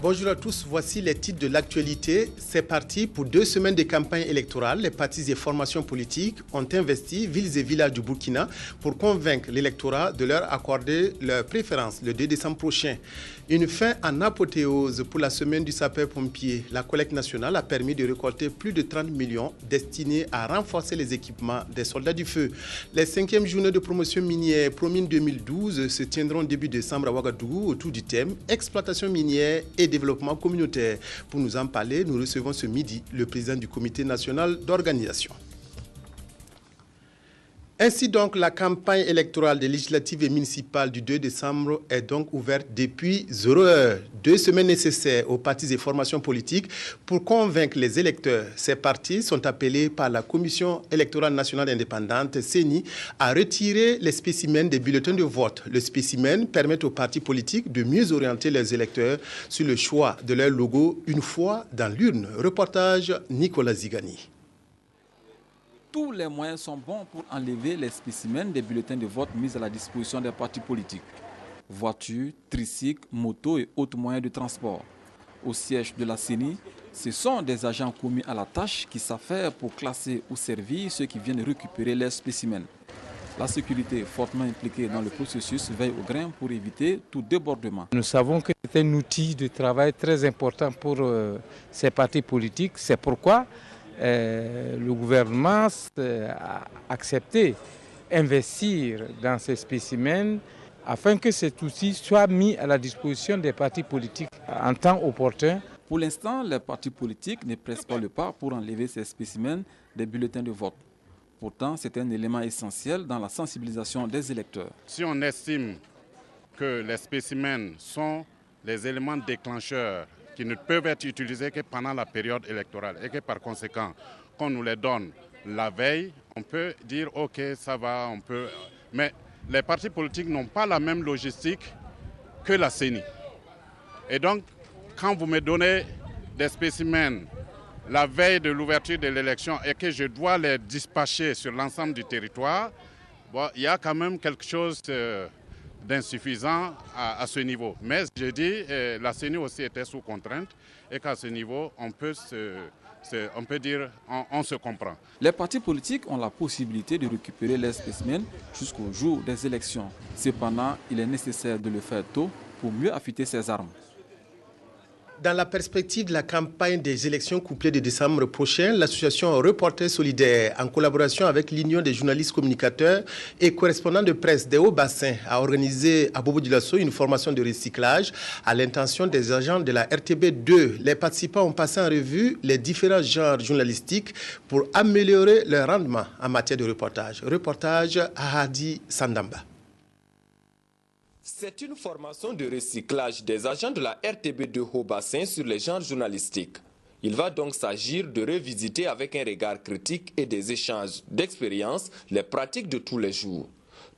Bonjour à tous, voici les titres de l'actualité. C'est parti pour 2 semaines de campagne électorale. Les partis et formations politiques ont investi villes et villages du Burkina pour convaincre l'électorat de leur accorder leur préférence le 2 décembre prochain. Une fin en apothéose pour la semaine du sapeur-pompier. La collecte nationale a permis de récolter plus de 30 millions destinés à renforcer les équipements des soldats du feu. Les 5e journées de promotion minière Promine 2012 se tiendront début décembre à Ouagadougou autour du thème exploitation minière et développement communautaire. Pour nous en parler, nous recevons ce midi le président du comité national d'organisation. Ainsi donc, la campagne électorale des législatives et municipales du 2 décembre est donc ouverte depuis 0 heure. 2 semaines nécessaires aux partis et formations politiques pour convaincre les électeurs. Ces partis sont appelés par la Commission électorale nationale indépendante, CENI, à retirer les spécimens des bulletins de vote. Le spécimen permet aux partis politiques de mieux orienter les électeurs sur le choix de leur logo une fois dans l'urne. Reportage Nicolas Zigani. Tous les moyens sont bons pour enlever les spécimens des bulletins de vote mis à la disposition des partis politiques. Voitures, tricycles, motos et autres moyens de transport. Au siège de la CENI, ce sont des agents commis à la tâche qui s'affairent pour classer ou servir ceux qui viennent récupérer les spécimens. La sécurité fortement impliquée dans le processus veille au grain pour éviter tout débordement. Nous savons que c'est un outil de travail très important pour ces partis politiques. C'est pourquoi le gouvernement a accepté d'investir dans ces spécimens afin que cet outil soit mis à la disposition des partis politiques en temps opportun. Pour l'instant, les partis politiques ne pressent pas le pas pour enlever ces spécimens des bulletins de vote. Pourtant, c'est un élément essentiel dans la sensibilisation des électeurs. Si on estime que les spécimens sont les éléments déclencheurs qui ne peuvent être utilisés que pendant la période électorale et que par conséquent, qu'on nous les donne la veille, on peut dire ok, ça va, on peut. Mais les partis politiques n'ont pas la même logistique que la CENI. Et donc, quand vous me donnez des spécimens la veille de l'ouverture de l'élection et que je dois les dispatcher sur l'ensemble du territoire, bon, il y a quand même quelque chose d'insuffisant à ce niveau. Mais je dis, la CENI aussi était sous contrainte et qu'à ce niveau, on peut dire, on se comprend. Les partis politiques ont la possibilité de récupérer les spécimens jusqu'au jour des élections. Cependant, il est nécessaire de le faire tôt pour mieux affûter ses armes. Dans la perspective de la campagne des élections couplées de décembre prochain, l'association Reporters Solidaires, en collaboration avec l'Union des journalistes communicateurs et correspondants de presse des Hauts-Bassins, a organisé à Bobo-Dioulasso une formation de recyclage à l'intention des agents de la RTB2. Les participants ont passé en revue les différents genres journalistiques pour améliorer leur rendement en matière de reportage. Reportage à Hadi Sandamba. C'est une formation de recyclage des agents de la RTB de Haut-Bassin sur les genres journalistiques. Il va donc s'agir de revisiter avec un regard critique et des échanges d'expériences les pratiques de tous les jours.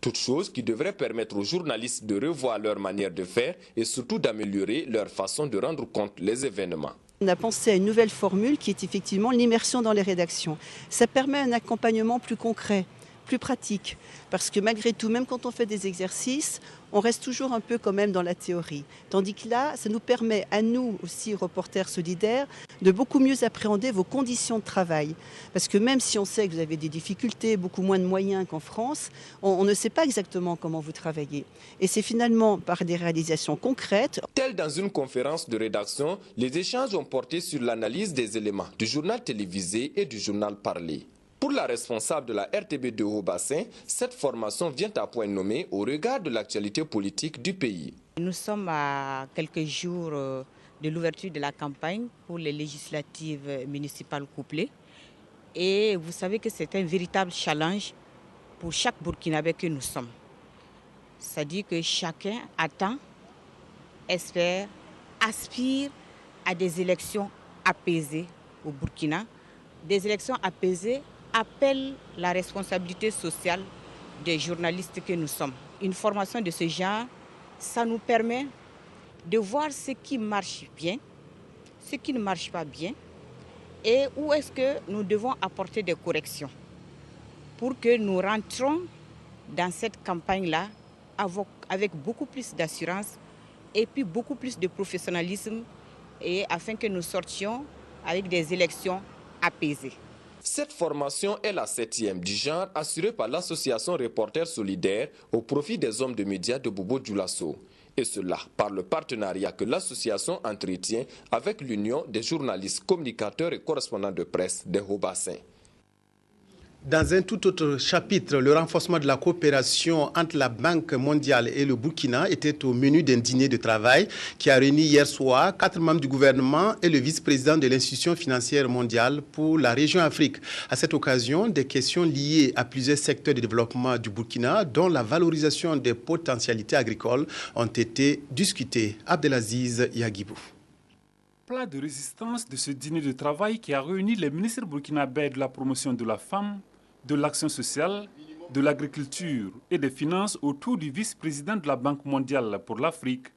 Toutes choses qui devraient permettre aux journalistes de revoir leur manière de faire et surtout d'améliorer leur façon de rendre compte les événements. On a pensé à une nouvelle formule qui est effectivement l'immersion dans les rédactions. Ça permet un accompagnement plus concret, plus pratique, parce que malgré tout, même quand on fait des exercices, on reste toujours un peu quand même dans la théorie. Tandis que là, ça nous permet à nous aussi, reporters solidaires, de beaucoup mieux appréhender vos conditions de travail. Parce que même si on sait que vous avez des difficultés, beaucoup moins de moyens qu'en France, on ne sait pas exactement comment vous travaillez. Et c'est finalement par des réalisations concrètes. Tel dans une conférence de rédaction, les échanges ont porté sur l'analyse des éléments du journal télévisé et du journal parlé. Pour la responsable de la RTB de Haut-Bassin, cette formation vient à point nommé au regard de l'actualité politique du pays. Nous sommes à quelques jours de l'ouverture de la campagne pour les législatives municipales couplées. Et vous savez que c'est un véritable challenge pour chaque Burkinabé que nous sommes. C'est-à-dire que chacun attend, espère, aspire à des élections apaisées au Burkina. Des élections apaisées appellent la responsabilité sociale des journalistes que nous sommes. Une formation de ce genre, ça nous permet de voir ce qui marche bien, ce qui ne marche pas bien et où est-ce que nous devons apporter des corrections pour que nous rentrons dans cette campagne-là avec beaucoup plus d'assurance et puis beaucoup plus de professionnalisme et afin que nous sortions avec des élections apaisées. Cette formation est la 7e du genre assurée par l'association Reporters Solidaires au profit des hommes de médias de Bobo Dioulasso. Et cela par le partenariat que l'association entretient avec l'Union des journalistes, communicateurs et correspondants de presse des Haut-Bassins. Dans un tout autre chapitre, le renforcement de la coopération entre la Banque mondiale et le Burkina était au menu d'un dîner de travail qui a réuni hier soir 4 membres du gouvernement et le vice-président de l'institution financière mondiale pour la région Afrique. À cette occasion, des questions liées à plusieurs secteurs de développement du Burkina, dont la valorisation des potentialités agricoles, ont été discutées. Abdelaziz Yagibou. Plat de résistance de ce dîner de travail qui a réuni les ministres burkinabés de la promotion de la femme, de l'action sociale, de l'agriculture et des finances autour du vice-président de la Banque mondiale pour l'Afrique,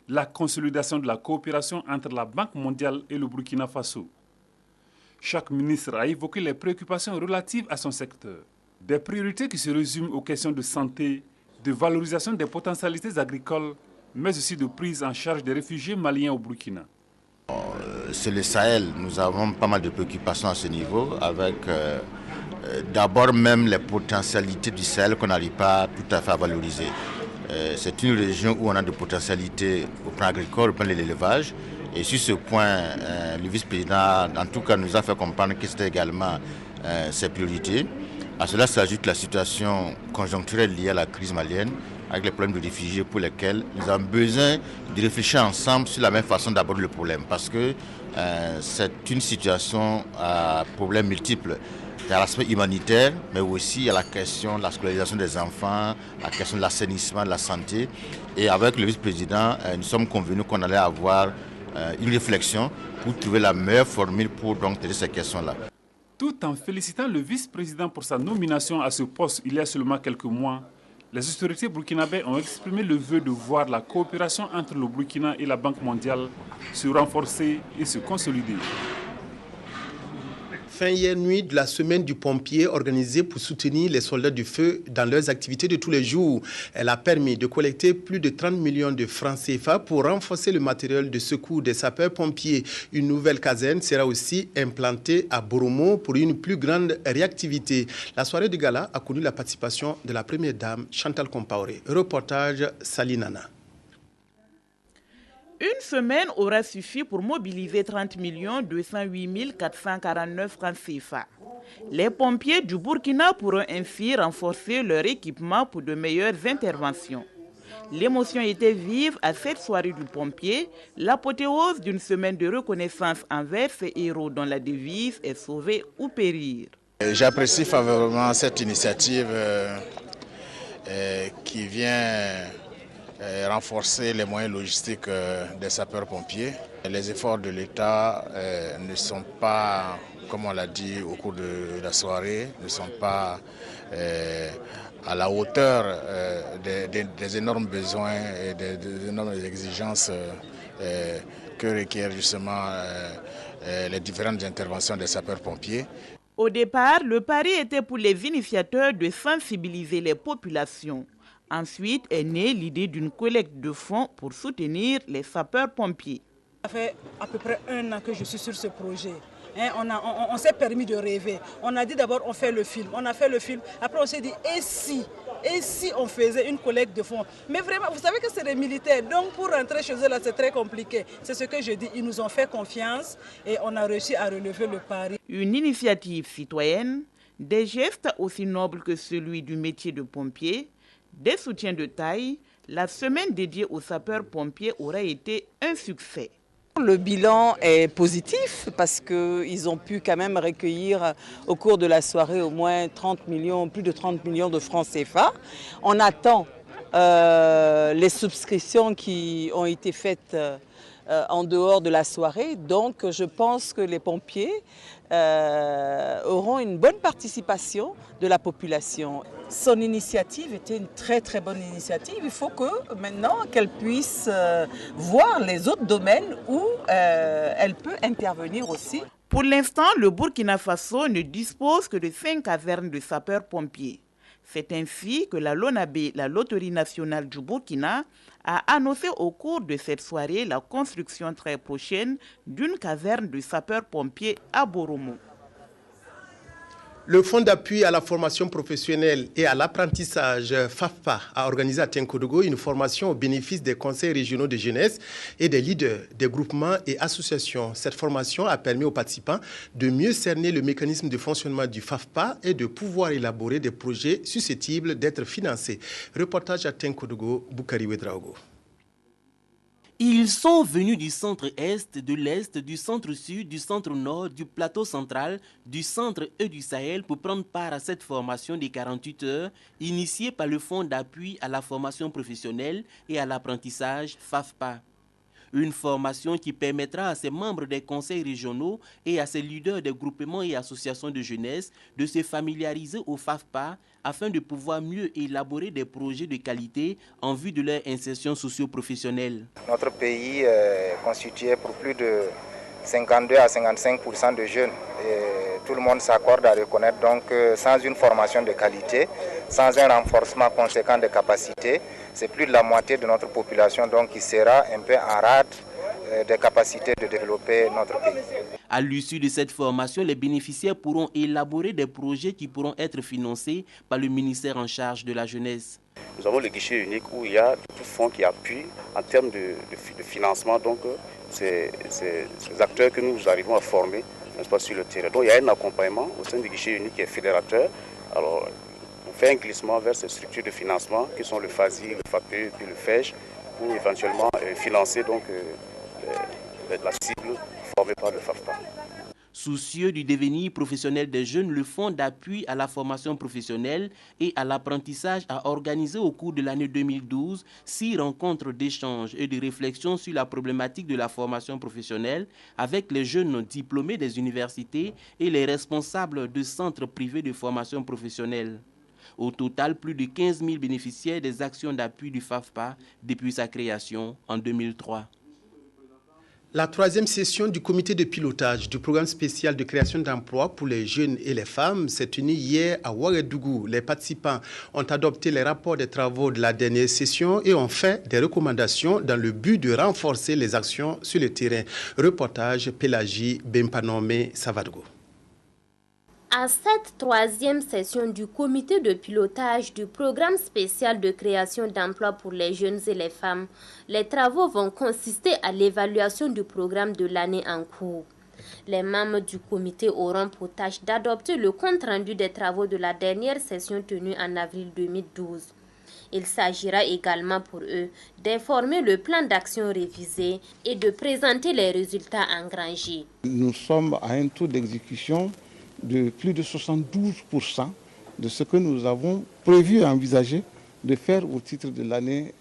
la consolidation de la coopération entre la Banque mondiale et le Burkina Faso. Chaque ministre a évoqué les préoccupations relatives à son secteur. Des priorités qui se résument aux questions de santé, de valorisation des potentialités agricoles, mais aussi de prise en charge des réfugiés maliens au Burkina. C'est le Sahel, nous avons pas mal de préoccupations à ce niveau avec d'abord même les potentialités du Sahel qu'on n'arrive pas tout à fait à valoriser. C'est une région où on a des potentialités au plan agricole, au plan de l'élevage. Et sur ce point, le vice-président, en tout cas, nous a fait comprendre que c'était également ses priorités. À cela s'ajoute la situation conjoncturelle liée à la crise malienne, avec les problèmes de réfugiés pour lesquels nous avons besoin de réfléchir ensemble sur la même façon d'aborder le problème. Parce que c'est une situation à problèmes multiples. Il y a l'aspect humanitaire, mais aussi il y a la question de la scolarisation des enfants, la question de l'assainissement, de la santé. Et avec le vice-président, nous sommes convenus qu'on allait avoir une réflexion pour trouver la meilleure formule pour donc traiter ces questions-là. Tout en félicitant le vice-président pour sa nomination à ce poste il y a seulement quelques mois, les autorités burkinabées ont exprimé le vœu de voir la coopération entre le Burkina et la Banque mondiale se renforcer et se consolider. Fin hier nuit de la semaine du pompier organisée pour soutenir les soldats du feu dans leurs activités de tous les jours. Elle a permis de collecter plus de 30 millions de francs CFA pour renforcer le matériel de secours des sapeurs-pompiers. Une nouvelle caserne sera aussi implantée à Boromo pour une plus grande réactivité. La soirée de gala a connu la participation de la première dame Chantal Compaoré. Reportage Salinana. Une semaine aura suffi pour mobiliser 30 208 449 francs CFA. Les pompiers du Burkina pourront ainsi renforcer leur équipement pour de meilleures interventions. L'émotion était vive à cette soirée du pompier, l'apothéose d'une semaine de reconnaissance envers ces héros dont la devise est sauver ou périr. J'apprécie favorablement cette initiative qui vient renforcer les moyens logistiques des sapeurs-pompiers. Les efforts de l'État ne sont pas, comme on l'a dit au cours de la soirée, ne sont pas à la hauteur des énormes besoins et des énormes exigences que requièrent justement les différentes interventions des sapeurs-pompiers. Au départ, le pari était pour les initiateurs de sensibiliser les populations. Ensuite est née l'idée d'une collecte de fonds pour soutenir les sapeurs-pompiers. Ça fait à peu près 1 an que je suis sur ce projet. On s'est permis de rêver. On a dit d'abord on fait le film. On a fait le film. Après on s'est dit et si on faisait une collecte de fonds. Mais vraiment, vous savez que c'est des militaires. Donc pour rentrer chez eux là, c'est très compliqué. C'est ce que je dis. Ils nous ont fait confiance et on a réussi à relever le pari. Une initiative citoyenne, des gestes aussi nobles que celui du métier de pompier, des soutiens de taille, la semaine dédiée aux sapeurs-pompiers aurait été un succès. Le bilan est positif parce qu'ils ont pu quand même recueillir au cours de la soirée au moins plus de 30 millions de francs CFA. On attend les souscriptions qui ont été faites en dehors de la soirée. Donc je pense que les pompiers auront une bonne participation de la population. Son initiative était une très très bonne initiative. Il faut que maintenant qu'elle puisse voir les autres domaines où elle peut intervenir aussi. Pour l'instant, le Burkina Faso ne dispose que de 5 casernes de sapeurs-pompiers. C'est ainsi que la LONABé, la Loterie nationale du Burkina, a annoncé au cours de cette soirée la construction très prochaine d'une caserne de sapeurs-pompiers à Boromo. Le Fonds d'appui à la formation professionnelle et à l'apprentissage FAFPA a organisé à Tinkodogo une formation au bénéfice des conseils régionaux de jeunesse et des leaders des groupements et associations. Cette formation a permis aux participants de mieux cerner le mécanisme de fonctionnement du FAFPA et de pouvoir élaborer des projets susceptibles d'être financés. Reportage à Tinkodogo, Boukari Ouedraogo. Ils sont venus du centre-est, de l'est, du centre-sud, du centre-nord, du plateau central, du centre et du Sahel pour prendre part à cette formation des 48 heures initiée par le Fonds d'appui à la formation professionnelle et à l'apprentissage FAFPA. Une formation qui permettra à ses membres des conseils régionaux et à ses leaders des groupements et associations de jeunesse de se familiariser au FAFPA afin de pouvoir mieux élaborer des projets de qualité en vue de leur insertion socio-professionnelle. Notre pays est constitué pour plus de 52 à 55% de jeunes. Et tout le monde s'accorde à reconnaître donc sans une formation de qualité, sans un renforcement conséquent des capacités, c'est plus de la moitié de notre population donc qui sera un peu en rade des capacités de développer notre pays. À l'issue de cette formation, les bénéficiaires pourront élaborer des projets qui pourront être financés par le ministère en charge de la jeunesse. Nous avons le guichet unique où il y a tout fonds qui appuie en termes de financement donc ces acteurs que nous arrivons à former, n'est-ce pas, sur le terrain. Donc il y a un accompagnement au sein du guichet unique qui est fédérateur. Alors on fait un glissement vers ces structures de financement qui sont le FASI, le FAPE puis le FEJ pour éventuellement financer donc la cible formée par le FAFPA. Soucieux du devenir professionnel des jeunes, le Fonds d'appui à la formation professionnelle et à l'apprentissage a organisé au cours de l'année 2012 6 rencontres d'échange et de réflexion sur la problématique de la formation professionnelle avec les jeunes diplômés des universités et les responsables de centres privés de formation professionnelle. Au total, plus de 15 000 bénéficiaires des actions d'appui du FAFPA depuis sa création en 2003. La troisième session du comité de pilotage du programme spécial de création d'emplois pour les jeunes et les femmes s'est tenue hier à Ouagadougou. Les participants ont adopté les rapports des travaux de la dernière session et ont fait des recommandations dans le but de renforcer les actions sur le terrain. Reportage Pélagie Bempanome Savadgo. À cette troisième session du comité de pilotage du programme spécial de création d'emplois pour les jeunes et les femmes, les travaux vont consister à l'évaluation du programme de l'année en cours. Les membres du comité auront pour tâche d'adopter le compte-rendu des travaux de la dernière session tenue en avril 2012. Il s'agira également pour eux d'informer le plan d'action révisé et de présenter les résultats engrangés. Nous sommes à un taux d'exécution de plus de 72% de ce que nous avons prévu et envisagé de faire au titre de l'année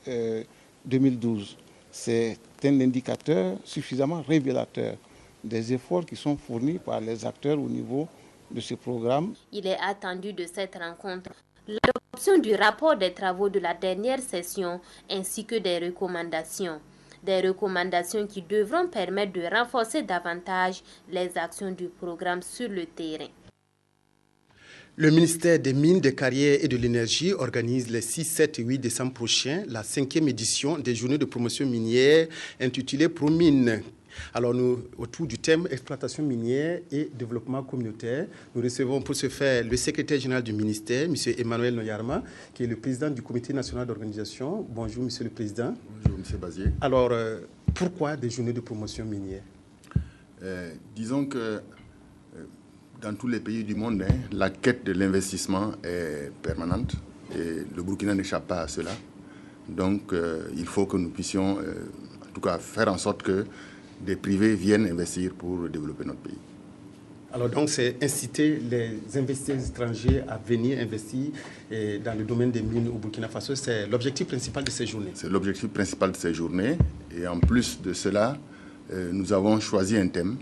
2012. C'est un indicateur suffisamment révélateur des efforts qui sont fournis par les acteurs au niveau de ce programme. Il est attendu de cette rencontre l'adoption du rapport des travaux de la dernière session ainsi que des recommandations. Des recommandations qui devront permettre de renforcer davantage les actions du programme sur le terrain. Le ministère des Mines, des Carrières et de l'Énergie organise les 6, 7 et 8 décembre prochains la 5e édition des journées de promotion minière intitulée Promine. Alors nous, autour du thème exploitation minière et développement communautaire, nous recevons pour ce faire le secrétaire général du ministère, M. Emmanuel Noyarma, qui est le président du comité national d'organisation. Bonjour, M. le président. Bonjour, M. Bazier. Alors, pourquoi des journées de promotion minière? Disons que dans tous les pays du monde, la quête de l'investissement est permanente et le Burkina n'échappe pas à cela. Donc, il faut que nous puissions, en tout cas, faire en sorte que des privés viennent investir pour développer notre pays. Alors donc c'est inciter les investisseurs étrangers à venir investir dans le domaine des mines au Burkina Faso. C'est l'objectif principal de ces journées. C'est l'objectif principal de ces journées. Et en plus de cela, nous avons choisi un thème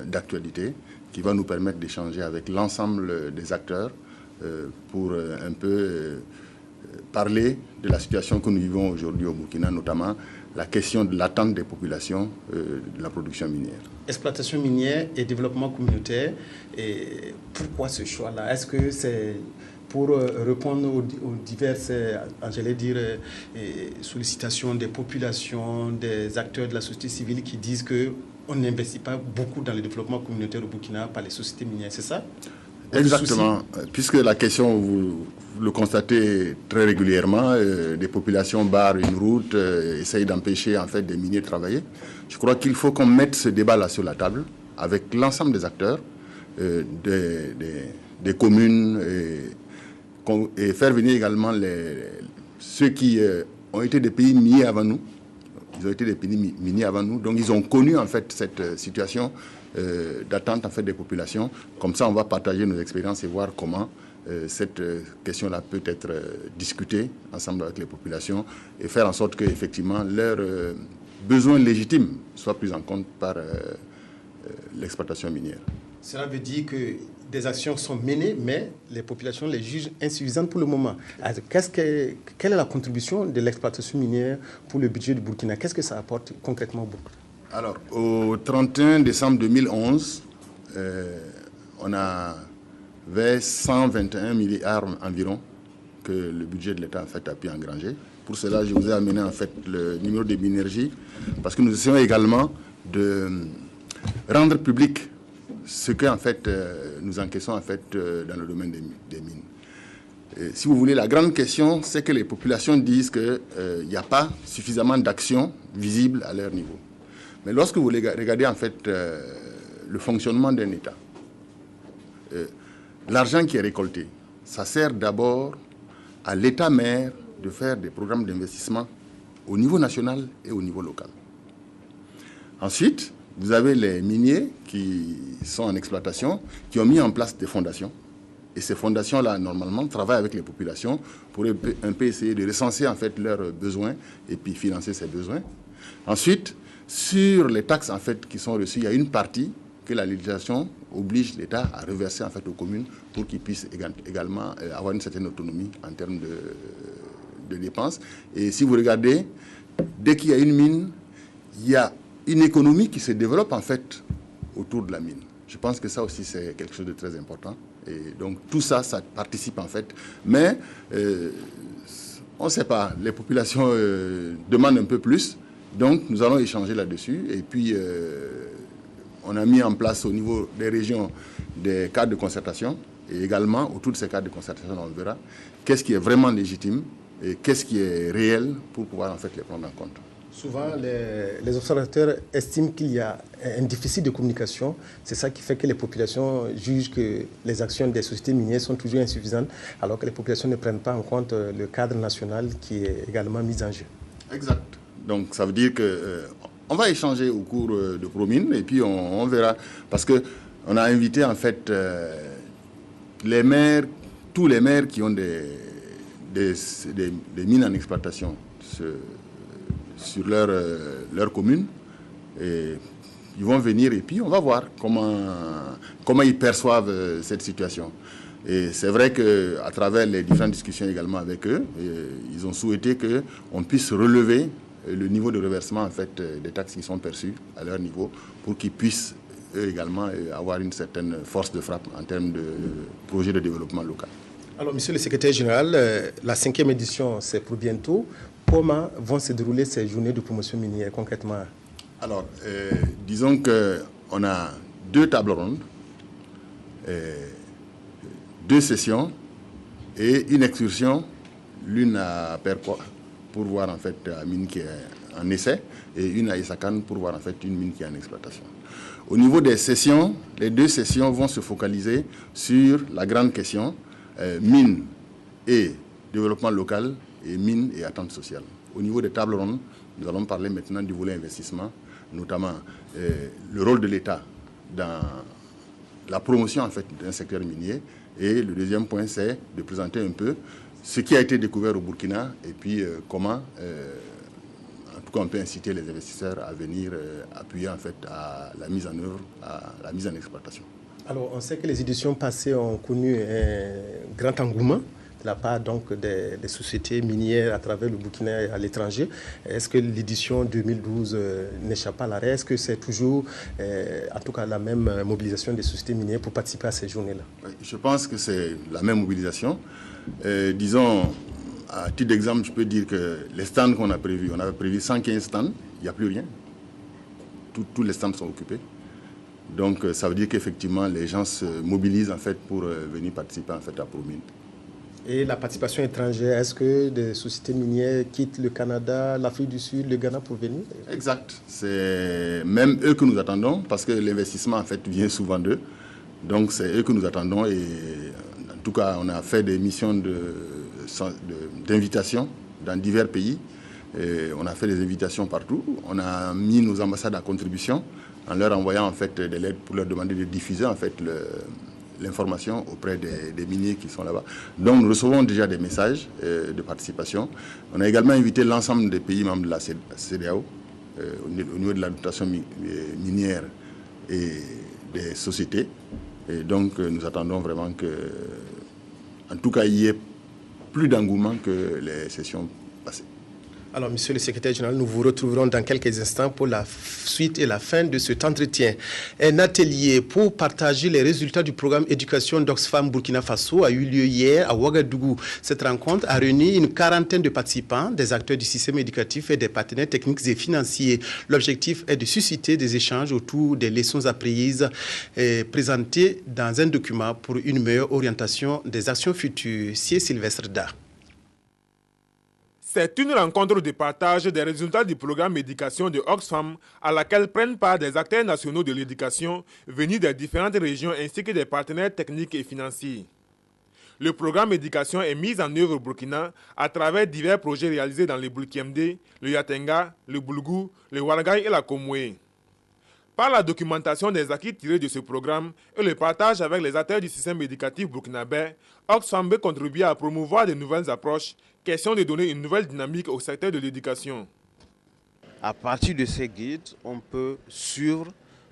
d'actualité qui va nous permettre d'échanger avec l'ensemble des acteurs pour un peu parler de la situation que nous vivons aujourd'hui au Burkina, notamment la question de l'attente des populations de la production minière. Exploitation minière et développement communautaire, et pourquoi ce choix-là? Est-ce que c'est pour répondre aux diverses, j'allais dire, sollicitations des populations, des acteurs de la société civile qui disent qu'on n'investit pas beaucoup dans le développement communautaire au Burkina par les sociétés minières, c'est ça? Exactement, puisque la question, vous le constatez très régulièrement, des populations barrent une route, essayent d'empêcher en fait des miniers de travailler. Je crois qu'il faut qu'on mette ce débat-là sur la table avec l'ensemble des acteurs, des communes, et faire venir également ceux qui ont été des pays miniers avant nous. Ils ont été des pays miniers avant nous, donc ils ont connu en fait cette situation d'attente en fait des populations. Comme ça, on va partager nos expériences et voir comment cette question-là peut être discutée ensemble avec les populations et faire en sorte que effectivement leurs besoins légitimes soient pris en compte par l'exploitation minière. Cela veut dire que des actions sont menées, mais les populations les jugent insuffisantes pour le moment. Alors, quelle est la contribution de l'exploitation minière pour le budget du Burkina? Qu'est-ce que ça apporte concrètement au Burkina? Alors, au 31 décembre 2011, on avait 121 milliards environ que le budget de l'État en fait, a pu engranger. Pour cela, je vous ai amené en fait, le numéro de Minergie, parce que nous essayons également de rendre public ce que en fait, nous encaissons en fait, dans le domaine des mines. Et, si vous voulez, la grande question, c'est que les populations disent qu'il n'y a pas suffisamment d'actions visibles à leur niveau. Mais lorsque vous regardez en fait, le fonctionnement d'un État, l'argent qui est récolté, ça sert d'abord à l'État-mère de faire des programmes d'investissement au niveau national et au niveau local. Ensuite, vous avez les miniers qui sont en exploitation, qui ont mis en place des fondations. Et ces fondations-là, normalement, travaillent avec les populations pour un peu essayer de recenser en fait, leurs besoins et puis financer ces besoins. Ensuite, sur les taxes en fait, qui sont reçues, il y a une partie que la législation oblige l'État à reverser en fait, aux communes pour qu'ils puissent également avoir une certaine autonomie en termes de dépenses. Et si vous regardez, dès qu'il y a une mine, il y a une économie qui se développe en fait autour de la mine. Je pense que ça aussi c'est quelque chose de très important. Et donc tout ça, ça participe en fait. Mais on ne sait pas, les populations demandent un peu plus. Donc nous allons échanger là-dessus. Et puis on a mis en place au niveau des régions des cadres de concertation. Et également autour de ces cadres de concertation, on verra qu'est-ce qui est vraiment légitime et qu'est-ce qui est réel pour pouvoir en fait les prendre en compte. Souvent, les observateurs estiment qu'il y a un déficit de communication. C'est ça qui fait que les populations jugent que les actions des sociétés minières sont toujours insuffisantes, alors que les populations ne prennent pas en compte le cadre national qui est également mis en jeu. Exact. Donc, ça veut dire qu'on va échanger au cours de Promine et puis on verra. Parce qu'on a invité en fait les maires, tous les maires qui ont des mines en exploitation sur leur commune, et ils vont venir et puis on va voir comment ils perçoivent cette situation. Et c'est vrai qu'à travers les différentes discussions également avec eux, ils ont souhaité qu'on puisse relever le niveau de reversement en fait, des taxes qui sont perçues à leur niveau pour qu'ils puissent eux également avoir une certaine force de frappe en termes de projet de développement local. Alors, monsieur le secrétaire général, la 5e édition, c'est pour bientôt. Comment vont se dérouler ces journées de promotion minière concrètement? Alors, disons qu'on a 2 tables rondes, 2 sessions et une excursion, l'une à Perquois pour voir en fait la mine qui est en essai et une à Isakan pour voir en fait une mine qui est en exploitation. Au niveau des sessions, les 2 sessions vont se focaliser sur la grande question mine et développement local et mine et attente sociale. Au niveau des tables rondes, nous allons parler maintenant du volet investissement, notamment le rôle de l'État dans la promotion en fait, d'un secteur minier. Et le deuxième point, c'est de présenter un peu ce qui a été découvert au Burkina et puis comment, en tout cas, on peut inciter les investisseurs à venir appuyer en fait, à la mise en œuvre, à la mise en exploitation. Alors, on sait que les éditions passées ont connu un grand engouement. la part donc des sociétés minières à travers le Burkina et à l'étranger. Est-ce que l'édition 2012 n'échappe pas à l'arrêt? Est-ce que c'est toujours, en tout cas, la même mobilisation des sociétés minières pour participer à ces journées-là? Je pense que c'est la même mobilisation. Disons, à titre d'exemple, je peux dire que les stands qu'on a prévus, on avait prévu 115 stands, il n'y a plus rien. Tous les stands sont occupés. Donc ça veut dire qu'effectivement les gens se mobilisent en fait pour venir participer en fait à ProMine. Et la participation étrangère, est-ce que des sociétés minières quittent le Canada, l'Afrique du Sud, le Ghana pour venir? Exact. C'est même eux que nous attendons parce que l'investissement en fait vient souvent d'eux. Donc c'est eux que nous attendons et en tout cas on a fait des missions d'invitation dans divers pays. Et on a fait des invitations partout. On a mis nos ambassades à contribution en leur envoyant en fait des lettres pour leur demander de diffuser en fait l'information auprès des miniers qui sont là-bas. Donc nous recevons déjà des messages de participation. On a également invité l'ensemble des pays membres de la CEDEAO au niveau de la dotation minière et des sociétés. Et donc nous attendons vraiment que, en tout cas, il y ait plus d'engouement que les sessions passées. Alors, monsieur le secrétaire général, nous vous retrouverons dans quelques instants pour la suite et la fin de cet entretien. Un atelier pour partager les résultats du programme éducation d'Oxfam Burkina Faso a eu lieu hier à Ouagadougou. Cette rencontre a réuni une quarantaine de participants, des acteurs du système éducatif et des partenaires techniques et financiers. L'objectif est de susciter des échanges autour des leçons apprises et présentées dans un document pour une meilleure orientation des actions futures. C'est Sylvestre Da. C'est une rencontre de partage des résultats du programme d'éducation de Oxfam à laquelle prennent part des acteurs nationaux de l'éducation venus des différentes régions ainsi que des partenaires techniques et financiers. Le programme d'éducation est mis en œuvre au Burkina à travers divers projets réalisés dans le Bulkiemde, le Yatenga, le Boulgou, le Ouarghaï et la Komoué. Par la documentation des acquis tirés de ce programme et le partage avec les acteurs du système éducatif burkinabé, Oxfam veut contribuer à promouvoir de nouvelles approches, question de donner une nouvelle dynamique au secteur de l'éducation. À partir de ces guides, on peut suivre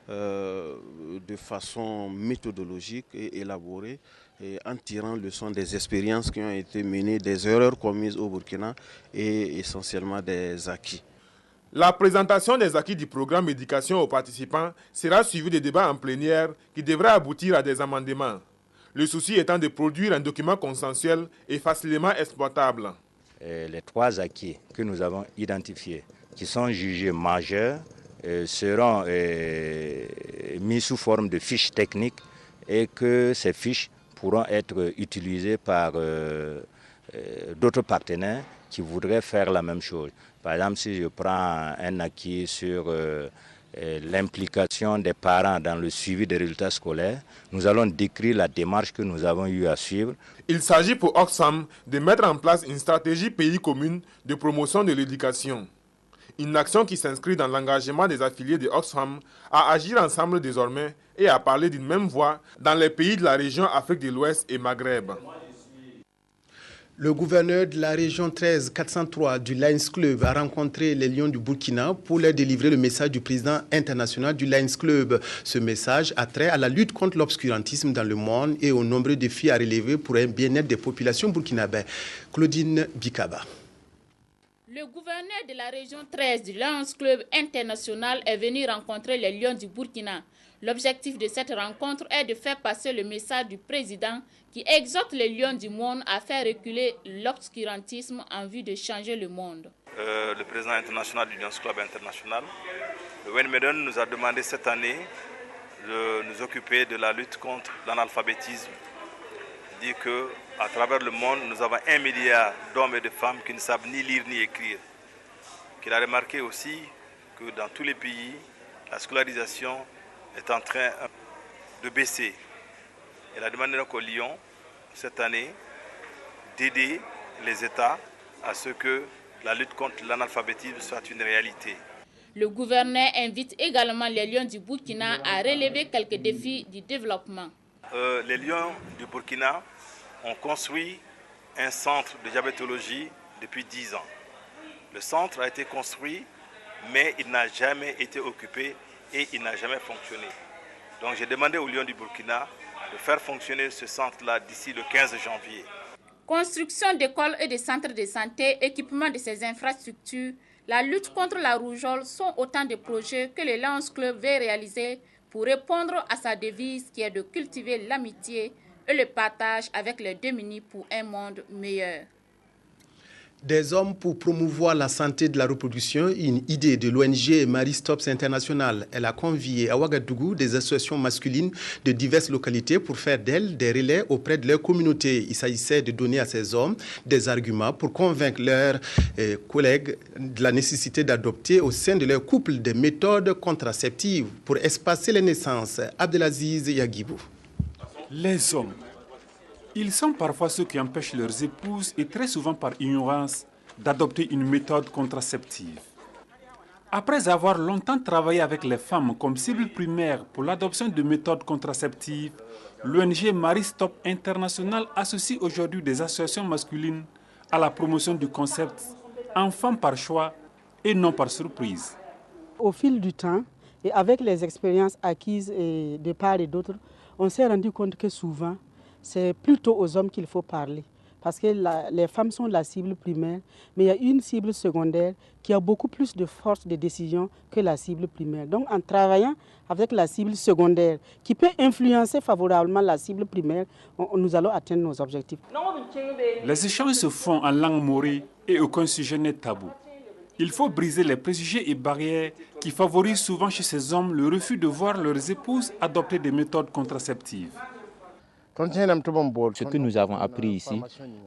de façon méthodologique et élaborée, et en tirant leçon des expériences qui ont été menées, des erreurs commises au Burkina et essentiellement des acquis. La présentation des acquis du programme d'éducation aux participants sera suivie de débats en plénière qui devraient aboutir à des amendements. Le souci étant de produire un document consensuel et facilement exploitable. Les 3 acquis que nous avons identifiés, qui sont jugés majeurs, seront mis sous forme de fiches techniques et que ces fiches pourront être utilisées par d'autres partenaires qui voudraient faire la même chose. Par exemple, si je prends un acquis sur l'implication des parents dans le suivi des résultats scolaires, nous allons décrire la démarche que nous avons eu à suivre. Il s'agit pour Oxfam de mettre en place une stratégie pays commune de promotion de l'éducation. Une action qui s'inscrit dans l'engagement des affiliés de Oxfam à agir ensemble désormais et à parler d'une même voix dans les pays de la région Afrique de l'Ouest et Maghreb. Le gouverneur de la région 13403 du Lions Club a rencontré les Lions du Burkina pour leur délivrer le message du président international du Lions Club. Ce message a trait à la lutte contre l'obscurantisme dans le monde et aux nombreux défis à relever pour un bien-être des populations burkinabées. Claudine Bikaba. Le gouverneur de la région 13 du Lions Club international est venu rencontrer les Lions du Burkina. L'objectif de cette rencontre est de faire passer le message du président qui exhorte les lions du monde à faire reculer l'obscurantisme en vue de changer le monde. Le président international du Lions Club international, le Wayne Meadow, nous a demandé cette année de nous occuper de la lutte contre l'analphabétisme. Il dit qu'à travers le monde, nous avons 1 milliard d'hommes et de femmes qui ne savent ni lire ni écrire. Il a remarqué aussi que dans tous les pays, la scolarisation est en train de baisser. Il a demandé donc aux Lions, cette année, d'aider les États à ce que la lutte contre l'analphabétisme soit une réalité. Le gouverneur invite également les Lions du Burkina à relever quelques défis du développement. Les Lions du Burkina ont construit un centre de diabétologie depuis 10 ans. Le centre a été construit, mais il n'a jamais été occupé et il n'a jamais fonctionné. Donc j'ai demandé aux Lions du Burkina de faire fonctionner ce centre-là d'ici le 15 janvier. Construction d'écoles et de centres de santé, équipement de ces infrastructures, la lutte contre la rougeole sont autant de projets que le Lions Club veut réaliser pour répondre à sa devise qui est de cultiver l'amitié et le partage avec les démunis pour un monde meilleur. Des hommes pour promouvoir la santé de la reproduction, une idée de l'ONG Marie Stops International. Elle a convié à Ouagadougou des associations masculines de diverses localités pour faire d'elles des relais auprès de leur communauté. Il s'agissait de donner à ces hommes des arguments pour convaincre leurs collègues de la nécessité d'adopter au sein de leur couple des méthodes contraceptives pour espacer les naissances. Abdelaziz Yagibou. Les hommes. Ils sont parfois ceux qui empêchent leurs épouses et très souvent par ignorance d'adopter une méthode contraceptive. Après avoir longtemps travaillé avec les femmes comme cible primaire pour l'adoption de méthodes contraceptives, l'ONG Marie Stop International associe aujourd'hui des associations masculines à la promotion du concept « enfant par choix » et non par surprise. Au fil du temps et avec les expériences acquises de part et d'autre, on s'est rendu compte que souvent, c'est plutôt aux hommes qu'il faut parler. Parce que les femmes sont la cible primaire, mais il y a une cible secondaire qui a beaucoup plus de force de décision que la cible primaire. Donc en travaillant avec la cible secondaire, qui peut influencer favorablement la cible primaire, nous allons atteindre nos objectifs. Les échanges se font en langue morée et aucun sujet n'est tabou. Il faut briser les préjugés et barrières qui favorisent souvent chez ces hommes le refus de voir leurs épouses adopter des méthodes contraceptives. Ce que nous avons appris ici,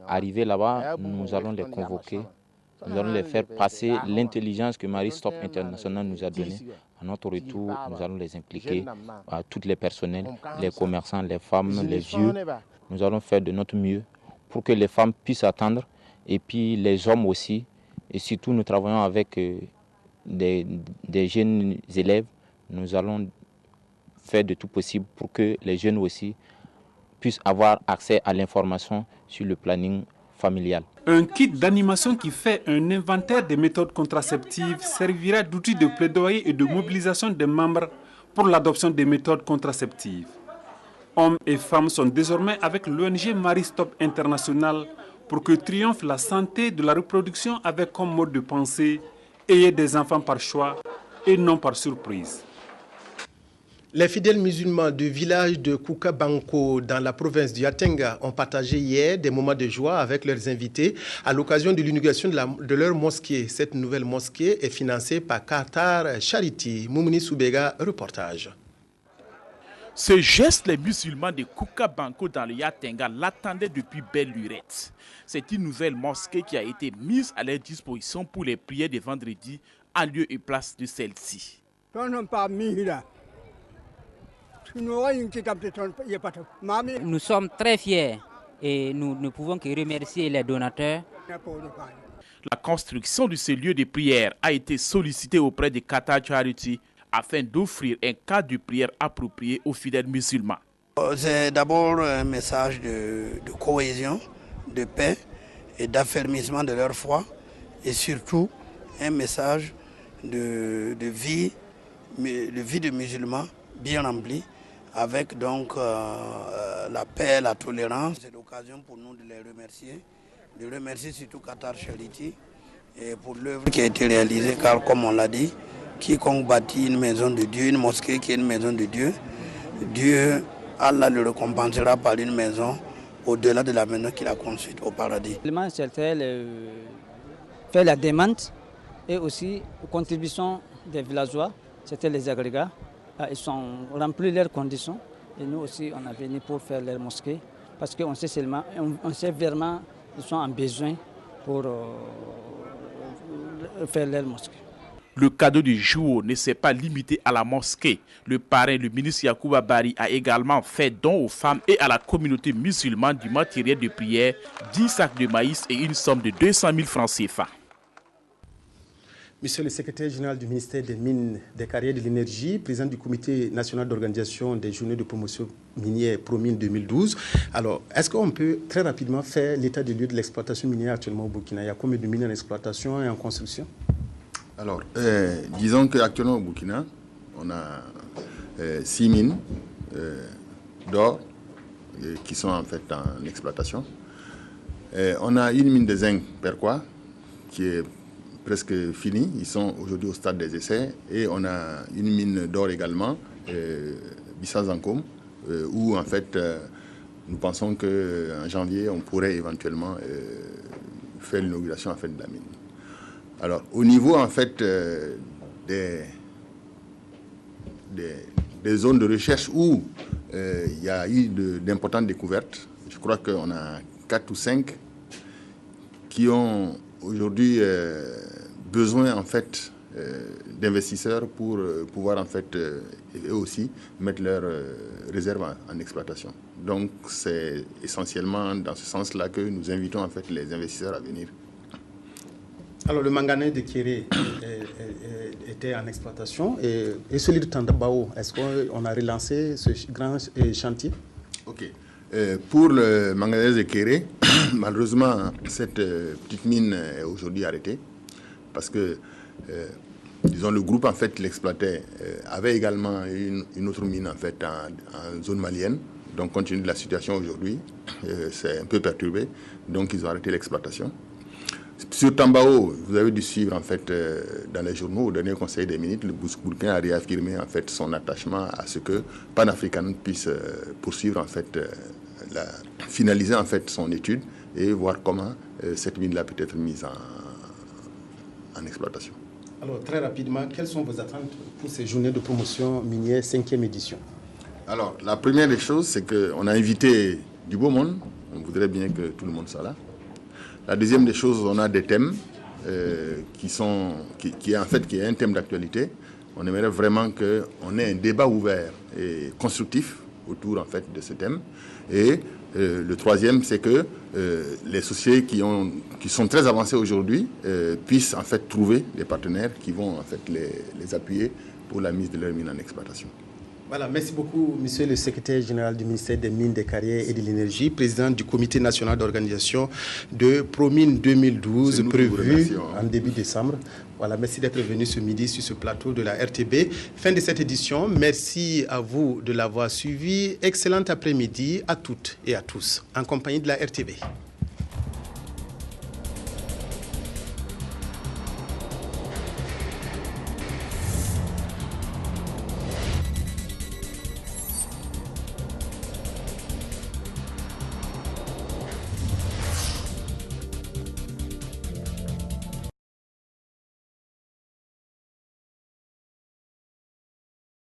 arrivé là-bas, nous allons les convoquer, nous allons les faire passer l'intelligence que Marie Stop International nous a donnée. À notre retour, nous allons les impliquer, à tous les personnels, les commerçants, les femmes, les vieux. Nous allons faire de notre mieux pour que les femmes puissent attendre et puis les hommes aussi. Et surtout, nous travaillons avec des jeunes élèves. Nous allons faire de tout possible pour que les jeunes aussi puissent avoir accès à l'information sur le planning familial. Un kit d'animation qui fait un inventaire des méthodes contraceptives servira d'outil de plaidoyer et de mobilisation des membres pour l'adoption des méthodes contraceptives. Hommes et femmes sont désormais avec l'ONG Marie Stop International pour que triomphe la santé de la reproduction avec comme mode de pensée ayez des enfants par choix et non par surprise. Les fidèles musulmans du village de Koukabanko dans la province du Yatenga ont partagé hier des moments de joie avec leurs invités à l'occasion de l'inauguration de leur mosquée. Cette nouvelle mosquée est financée par Qatar Charity. Moumouni Soubega, reportage. Ce geste, les musulmans de Koukabanko dans le Yatenga l'attendaient depuis belle lurette. C'est une nouvelle mosquée qui a été mise à leur disposition pour les prières de vendredi en lieu et place de celle-ci. Nous sommes très fiers et nous ne pouvons que remercier les donateurs. La construction de ce lieu de prière a été sollicitée auprès de Qatar Charity afin d'offrir un cadre de prière approprié aux fidèles musulmans. C'est d'abord un message de cohésion, de paix et d'affermissement de leur foi et surtout un message de vie de musulmans bien rempli avec donc la paix, la tolérance. C'est l'occasion pour nous de les remercier, de remercier surtout Qatar Charity et pour l'œuvre qui a été réalisée car comme on l'a dit, quiconque bâtit une maison de Dieu, une mosquée qui est une maison de Dieu, Dieu, Allah le récompensera par une maison au-delà de la maison qu'il a construite au paradis. C'était faire la demande et aussi la contribution des villageois, c'était les agrégats. Ils ont rempli leurs conditions et nous aussi on a venu pour faire leur mosquée parce qu'on sait seulement, on sait vraiment qu'ils sont en besoin pour faire leur mosquée. Le cadeau du jour ne s'est pas limité à la mosquée. Le parrain, le ministre Yacouba Bari, a également fait don aux femmes et à la communauté musulmane du matériel de prière, 10 sacs de maïs et une somme de 200 000 francs CFA. Monsieur le secrétaire général du ministère des Mines, des Carrières et de l'Énergie, président du comité national d'organisation des journées de promotion minière ProMine 2012. Alors, est-ce qu'on peut très rapidement faire l'état des lieux de l'exploitation minière actuellement au Burkina? Il y a combien de mines en exploitation et en construction? Alors, disons qu'actuellement au Burkina, on a 6 mines d'or qui sont en fait en exploitation. On a une mine de zinc Perquois qui est presque finie. Ils sont aujourd'hui au stade des essais. Et on a une mine d'or également, Bissa-Zankom, où en fait nous pensons qu'en janvier on pourrait éventuellement faire l'inauguration en fait de la mine. Alors au niveau en fait des zones de recherche où il y a eu d'importantes découvertes, je crois qu'on a 4 ou 5 qui ont aujourd'hui besoin en fait d'investisseurs pour pouvoir en fait eux aussi mettre leurs réserves en exploitation. Donc c'est essentiellement dans ce sens-là que nous invitons en fait les investisseurs à venir. Alors le manganèse de Kéré était en exploitation et celui de Tandabao, est-ce qu'on a relancé ce grand chantier? Ok. Pour le manganèse de Kéré, malheureusement, cette petite mine est aujourd'hui arrêtée parce que, disons, le groupe en fait qui l'exploitait avait également une autre mine en fait en zone malienne. Donc, compte tenu de la situation aujourd'hui, c'est un peu perturbé. Donc, ils ont arrêté l'exploitation. Sur Tambao, vous avez dû suivre en fait dans les journaux au dernier Conseil des ministres, le Burkina a réaffirmé en fait son attachement à ce que Pan-African puisse poursuivre en fait finaliser en fait son étude et voir comment cette mine-là peut être mise en exploitation. Alors très rapidement, quelles sont vos attentes pour ces journées de promotion minière 5e édition? Alors la première des choses, c'est qu'on a invité du beau monde. On voudrait bien que tout le monde soit là. La deuxième des choses, on a des thèmes qui est un thème d'actualité. On aimerait vraiment qu'on ait un débat ouvert et constructif autour en fait de ce thème. Et le troisième, c'est que les sociétés qui sont très avancées aujourd'hui puissent en fait trouver des partenaires qui vont en fait les appuyer pour la mise de leur mine en exploitation. Voilà, merci beaucoup, monsieur le secrétaire général du ministère des Mines, des Carrières et de l'Énergie, président du comité national d'organisation de ProMine 2012, prévu en début décembre. Voilà, merci d'être venu ce midi sur ce plateau de la RTB. Fin de cette édition, merci à vous de l'avoir suivi. Excellent après-midi à toutes et à tous, en compagnie de la RTB.